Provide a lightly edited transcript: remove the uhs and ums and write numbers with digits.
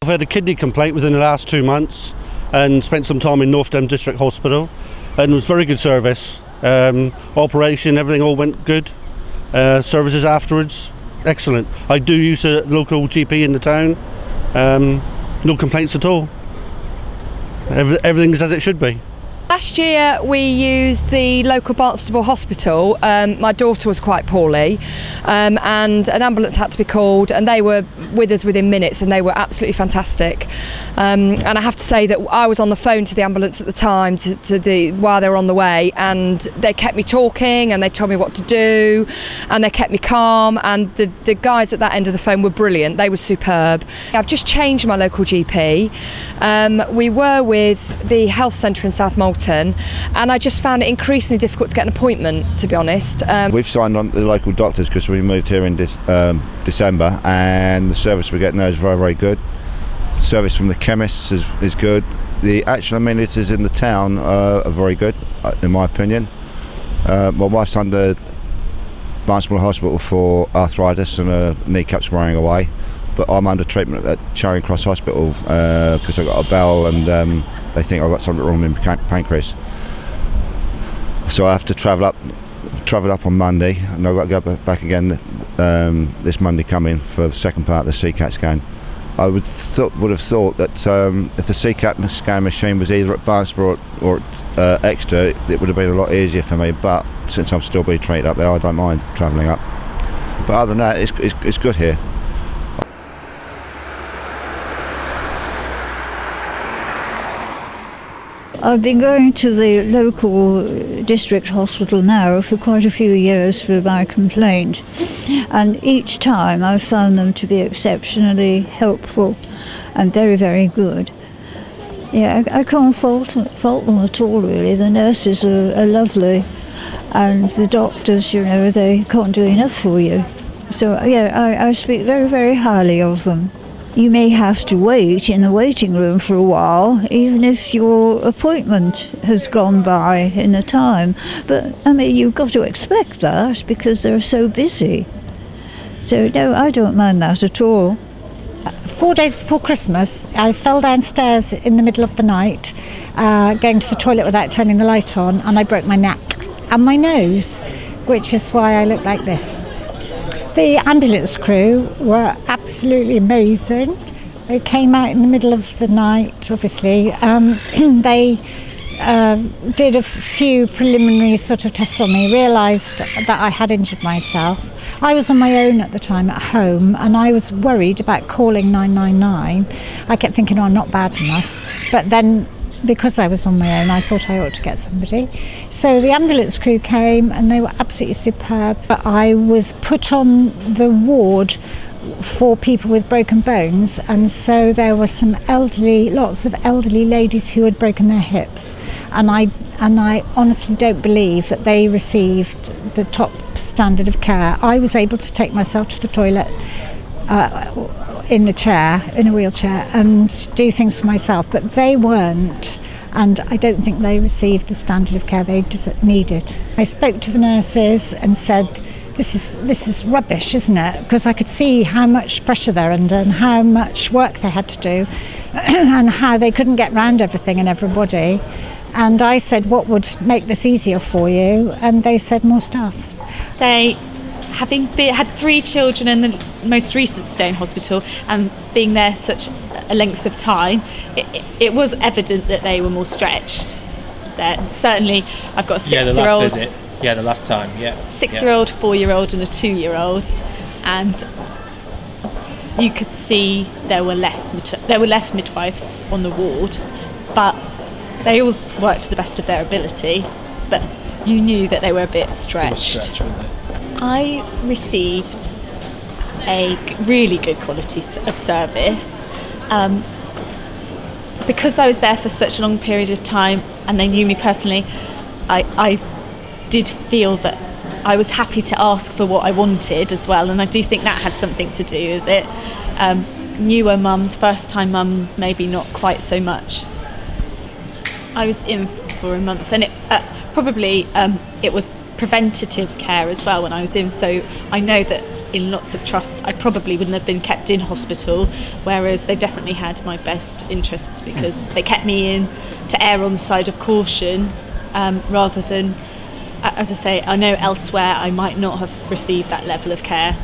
had a kidney complaint within the last 2 months and spent some time in North Devon District Hospital, and it was very good service. Operation, everything all went good. Services afterwards, excellent. I do use a local GP in the town. No complaints at all. Everything's as it should be. Last year we used the local Barnstable hospital. My daughter was quite poorly and an ambulance had to be called, and they were with us within minutes, and they were absolutely fantastic. And I have to say that I was on the phone to the ambulance at the time while they were on the way, and they kept me talking and they told me what to do and they kept me calm, and the guys at that end of the phone were brilliant. They were superb. I've just changed my local GP. We were with the health centre in South Molton, and I just found it increasingly difficult to get an appointment, to be honest. We've signed on to the local doctors because we moved here in December, and the service we're getting there is very, very good. Service from the chemists is good. The actual amenities in the town are very good, in my opinion. My wife's under Barnstable Hospital for arthritis and her kneecap's wearing away, but I'm under treatment at Charing Cross Hospital because I got a bowel and they think I've got something wrong with my pancreas. So I have to travel up on Monday, and I've got to go back again this Monday coming for the second part of the CCAT scan. I would have thought that if the CCAT scan machine was either at Barnstable or at Exeter, it would have been a lot easier for me, but since I'm still being treated up there, I don't mind travelling up. But other than that, it's good here. I've been going to the local district hospital now for quite a few years for my complaint, and each time I've found them to be exceptionally helpful and very, very good. Yeah, I can't fault them at all, really. The nurses are lovely, and the doctors, you know, they can't do enough for you. So yeah, I speak very, very highly of them. You may have to wait in the waiting room for a while, even if your appointment has gone by in the time. But, I mean, you've got to expect that because they're so busy. So, no, I don't mind that at all. 4 days before Christmas, I fell downstairs in the middle of the night, going to the toilet without turning the light on, and I broke my neck and my nose, which is why I look like this. The ambulance crew were absolutely amazing. They came out in the middle of the night, obviously. They did a few preliminary sort of tests on me, realised that I had injured myself. I was on my own at the time at home, and I was worried about calling 999. I kept thinking, oh, I'm not bad enough. But then, because I was on my own, I thought I ought to get somebody. So the ambulance crew came and they were absolutely superb. But I was put on the ward for people with broken bones, and so there were lots of elderly ladies who had broken their hips, and I honestly don't believe that they received the top standard of care. I was able to take myself to the toilet in a wheelchair, and do things for myself, but they weren't, and I don't think they received the standard of care they needed. I spoke to the nurses and said, this is rubbish, isn't it? Because I could see how much pressure they're under and how much work they had to do and how they couldn't get round everything and everybody. And I said, what would make this easier for you? And they said, more staff. They, having had 3 children in the most recent stay in hospital and being there such a length of time, it was evident that they were more stretched. Certainly, I've got a 6-year-old. Yeah, the last time, yeah. 6-year-old, 4-year-old and a 2-year-old, and you could see there were less midwives on the ward, but they all worked to the best of their ability, but you knew that they were a bit stretched. I received a really good quality of service because I was there for such a long period of time and they knew me personally. I did feel that I was happy to ask for what I wanted as well, and I do think that had something to do with it. Newer mums, first-time mums, maybe not quite so much. I was in for a month, and it was preventative care as well when I was in, so I know that in lots of trusts I probably wouldn't have been kept in hospital, whereas they definitely had my best interests because they kept me in to err on the side of caution, rather than, as I say, I know elsewhere I might not have received that level of care.